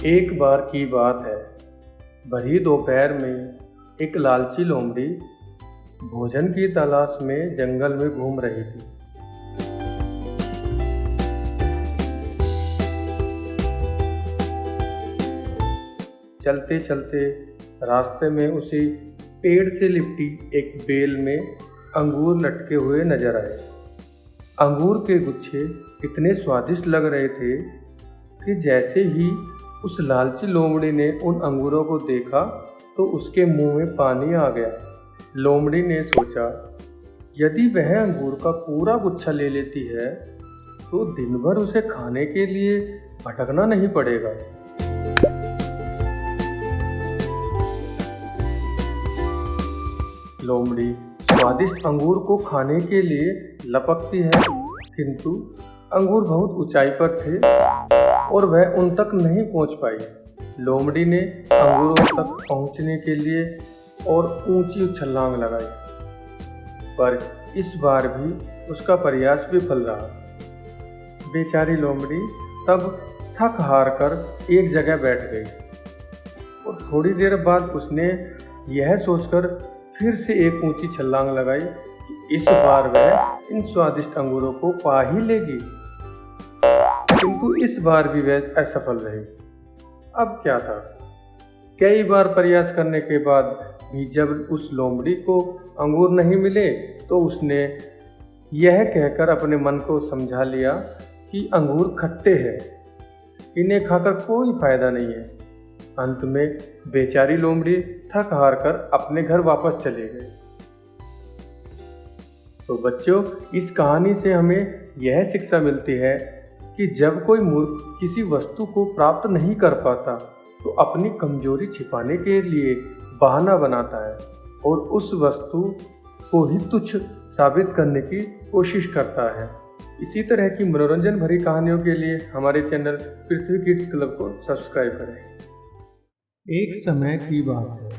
एक बार की बात है। भरी दोपहर में एक लालची लोमड़ी भोजन की तलाश में जंगल में घूम रही थी। चलते चलते रास्ते में उसे पेड़ से लिपटी एक बेल में अंगूर लटके हुए नजर आए। अंगूर के गुच्छे इतने स्वादिष्ट लग रहे थे कि जैसे ही उस लालची लोमड़ी ने उन अंगूरों को देखा तो उसके मुंह में पानी आ गया। लोमड़ी ने सोचा, यदि वह अंगूर का पूरा गुच्छा ले लेती है तो दिन भर उसे खाने के लिए भटकना नहीं पड़ेगा। लोमड़ी स्वादिष्ट अंगूर को खाने के लिए लपकती है, किंतु अंगूर बहुत ऊंचाई पर थे और वह उन तक नहीं पहुंच पाई। लोमड़ी ने अंगूरों तक पहुंचने के लिए और ऊंची छलांग लगाई, पर इस बार भी उसका प्रयास विफल रहा। बेचारी लोमड़ी तब थक हार कर एक जगह बैठ गई और थोड़ी देर बाद उसने यह सोचकर फिर से एक ऊंची छलांग लगाई कि इस बार वह इन स्वादिष्ट अंगूरों को पा ही लेगी, किंतु इस बार भी वह असफल रही। अब क्या था, कई बार प्रयास करने के बाद भी जब उस लोमड़ी को अंगूर नहीं मिले तो उसने यह कहकर अपने मन को समझा लिया कि अंगूर खट्टे हैं, इन्हें खाकर कोई फायदा नहीं है। अंत में बेचारी लोमड़ी थक हार कर अपने घर वापस चले गए। तो बच्चों, इस कहानी से हमें यह शिक्षा मिलती है कि जब कोई मूर्ख किसी वस्तु को प्राप्त नहीं कर पाता तो अपनी कमजोरी छिपाने के लिए बहाना बनाता है और उस वस्तु को ही तुच्छ साबित करने की कोशिश करता है। इसी तरह की मनोरंजन भरी कहानियों के लिए हमारे चैनल पृथ्वी किड्स क्लब को सब्सक्राइब करें। एक समय की बात है,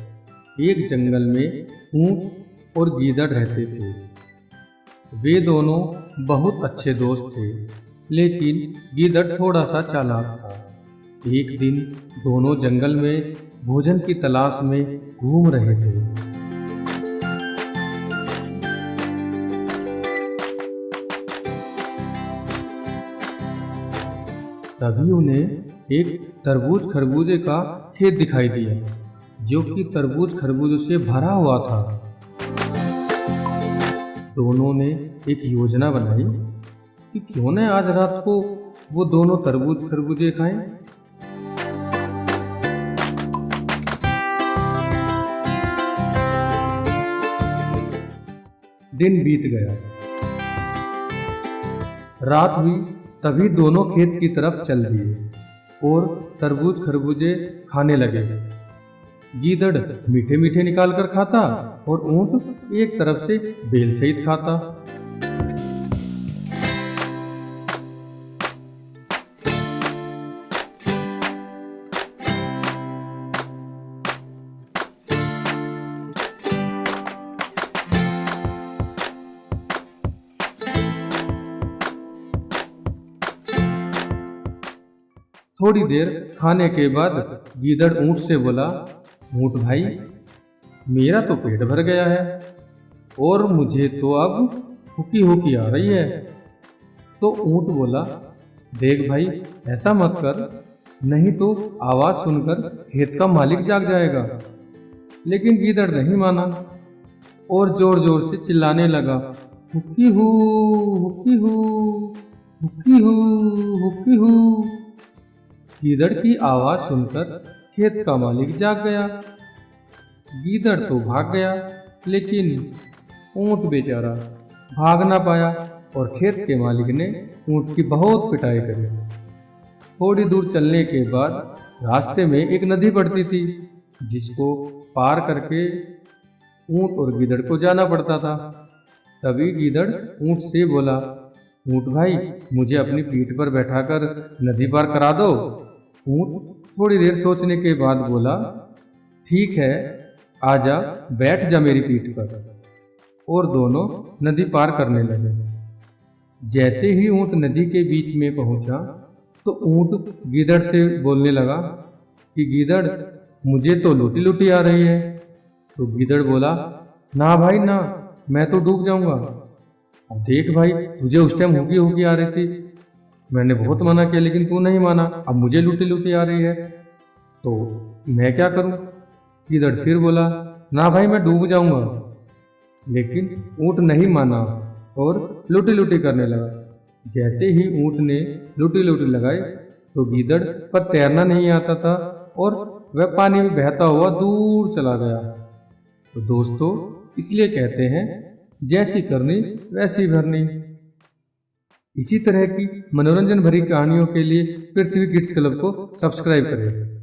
एक जंगल में ऊंट और गीदड़ रहते थे। वे दोनों बहुत अच्छे दोस्त थे, लेकिन गीदड़ थोड़ा सा चालाक था। एक दिन दोनों जंगल में भोजन की तलाश में घूम रहे थे। तभी उन्हें एक तरबूज खरबूजे का खेत दिखाई दिया, जो कि तरबूज खरबूजों से भरा हुआ था। दोनों ने एक योजना बनाई कि क्यों न आज रात को वो दोनों तरबूज खरबूजे खाएं। दिन बीत गया, रात हुई, तभी दोनों खेत की तरफ चल दिए और तरबूज खरबूजे खाने लगे। गीदड़ मीठे मीठे निकाल कर खाता और ऊंट एक तरफ से बेल सहित खाता। थोड़ी देर खाने के बाद गीदड़ ऊंट से बोला, ऊंट भाई, मेरा तो पेट भर गया है और मुझे तो अब हुकी हुकी आ रही है। तो ऊंट बोला, देख भाई, ऐसा मत कर, नहीं तो आवाज सुनकर खेत का मालिक जाग जाएगा। लेकिन गीदड़ नहीं माना और जोर जोर से चिल्लाने लगा, हुकी हू, हुकी हू, हुकी हू, हुकी हू। गीदड़ की आवाज सुनकर खेत का मालिक जाग गया। गीदड़ तो भाग गया, लेकिन ऊंट बेचारा भाग ना पाया और खेत के मालिक ने ऊंट की बहुत पिटाई करी। थोड़ी दूर चलने के बाद रास्ते में एक नदी पड़ती थी, जिसको पार करके ऊंट और गीदड़ को जाना पड़ता था। तभी गीदड़ ऊंट से बोला, ऊंट भाई, मुझे अपनी पीठ पर बैठाकर नदी पार करा दो। ऊंट थोड़ी देर सोचने के बाद बोला, ठीक है, आजा, बैठ जा मेरी पीठ पर। और दोनों नदी पार करने लगे। जैसे ही ऊंट नदी के बीच में पहुंचा तो ऊंट गीदड़ से बोलने लगा, कि गीदड़ मुझे तो लूटी लूटी आ रही है। तो गीदड़ बोला, ना भाई ना, मैं तो डूब जाऊंगा। अब देख भाई, तुझे उस टाइम होगी होगी आ रही थी, मैंने बहुत मना किया लेकिन तू नहीं माना, अब मुझे लूटी लूटी आ रही है, तो मैं क्या करूं? गीदड़ फिर बोला, ना भाई मैं डूब जाऊंगा। लेकिन ऊंट नहीं माना और लूटी लूटी करने लगा। जैसे ही ऊंट ने लूटी लूटी लगाई तो गीदड़ पर तैरना नहीं आता था और वह पानी में बहता हुआ दूर चला गया। तो दोस्तों, इसलिए कहते हैं, जैसी करनी वैसी भरनी। इसी तरह की मनोरंजन भरी कहानियों के लिए पृथ्वी किड्स क्लब को सब्सक्राइब करें।